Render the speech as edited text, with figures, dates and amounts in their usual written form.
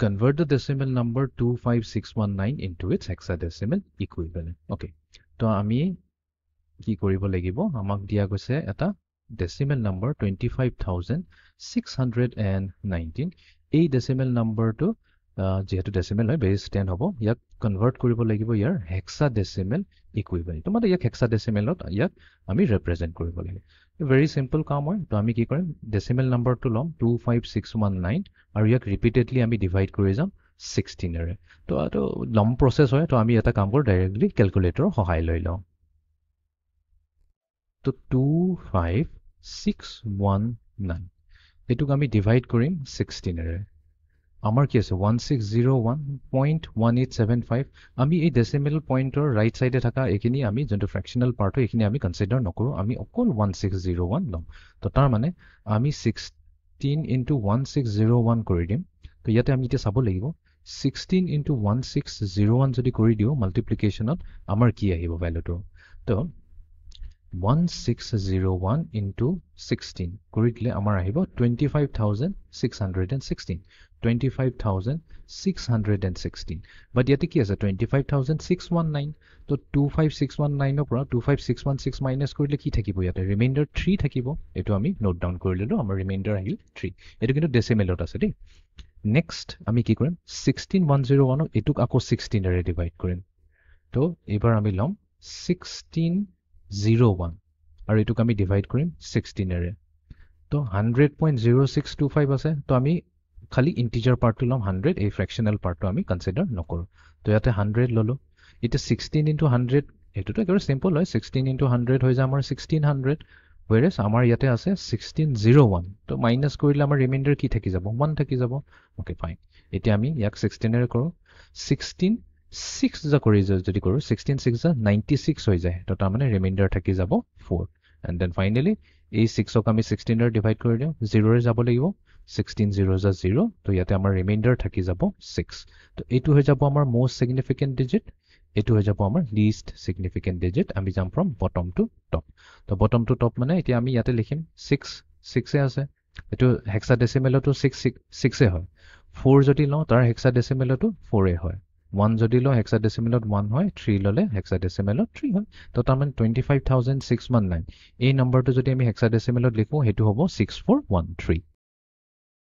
convert the decimal number 25619 into its hexadecimal equivalent. Okay. তো আমি কি কৰিব লাগিব আমাক দিয়া গৈছে এটা decimal number 25619 এই decimal number to যেহেতু decimal হয় base 10 হ'ব ইয়াক convert কৰিব লাগিব ইয়াৰ hexadecimal equivalent তো মানে ইয়াক hexadecimalত ইয়াক আমি represent কৰিব লাগিব very simple কাম হয় তো আমি কি কৰিম decimal number to লম 25619 আৰু ইয়াক repeatedly আমি divide কৰি যাম 16 এৰে তো আটো লম process হয় তো আমি এটা কাম কৰ directly calculator সহায় লৈ লওঁ তো 25619 এটুক আমি ডিভাইড কৰিম 16 এৰে আমাৰ কি আছে 1601.1875 আমি এই ডেসিমেল পইণ্টৰ ৰাইট সাইডে থকা এখিনি আমি যোনটো ফ্ৰেকশনাল পাৰ্ট এখিনি আমি কনসিডাৰ নকৰো আমি অকল 1601 লম তো তাৰ মানে আমি 16 into 1601 কৰি দিম তো ইয়াতে আমি এতিয়া চাব লাগিব 16 into 1601 যদি কৰি দিও মাল্টিপ্লিকেশনত আমাৰ কি আহিব ভ্যালুটো তো 1601 into 16 কৰি দিলে আমাৰ আহিব 25616 25616 but ইয়াতে কি আছে 25619 তো 25619 ৰ পৰা 25616 মাইনাস কৰিলে কি থাকিব ইয়াতে ৰিমাইন্ডাৰ 3 থাকিব এটো আমি নোট ডাউন কৰি ললো আমাৰ ৰিমাইন্ডাৰ আহিল 3 এটো কিন্তু ডেসিমেলত আছে দেই নেক্সট আমি কি কৰিম 16101 এটুক আকৌ 16 এৰে ডিভাইড কৰিম তো এবাৰ আমি লম 1601 আৰু এটুক আমি ডিভাইড কৰিম 16 এৰে তো 100.0625 আছে তো আমি খালি ইন্টিজাৰ পাৰ্টটো লম 100 এই ফ্ৰেকশনাল পাৰ্টটো আমি কনসিডাৰ নকৰো তো ইয়াতে 100 ললো এটা 16 into 100 এটোটো একেবাৰে সিম্পল হয় 16 into 100 হৈ যায় আমাৰ 1600 whereas আমাৰ ইয়াতে আছে 1601 তো মাইনাস কৰিলে আমাৰ ৰিমাইন্ডাৰ কি থাকি যাব 1 থাকি যাব ওকে ফাইন এতিয়া আমি ইয়াক 16 এৰে কৰো 16 6 যা কৰি যদি কৰো 16 6 যা 96 হৈ যায় তো তাৰ মানে ৰিমাইন্ডাৰ থাকি যাব 4 and then finally এই 6 ক আমি 16 এৰে ডিভাইড কৰি দিও 0 এৰে যাব লাগিব 16 0 যা 0 তো ইয়াতে আমাৰ ৰিমাইন্ডাৰ থাকি যাব 6 তো এটো হৈ যাব আমাৰ মোস্ট সিগনিফিকেন্ট ডিজিট এটো হৈ যাব আমাৰ লিষ্ট সিগনিফিকেন্ট ডিজিট আমি যাম ফ্ৰম বটম টু টপ তো বটম টু টপ মানে এতিয়া আমি ইয়াতে লিখিম 6 6 এ আছে এটো হেক্সাডেসিমেলটো 6 6 এ হয় 4 যদি লও তাৰ হেক্সাডেসিমেলটো 4 এ হয় 1 যদি লও হেক্সাডেসিমেলত 1 হয় 3 ললে হেক্সাডেসিমেলত 3 হয় তো তাৰ মানে 25619 এই নম্বৰটো যদি আমি হেক্সাডেসিমেলত লিখো হেতু হ'ব 6413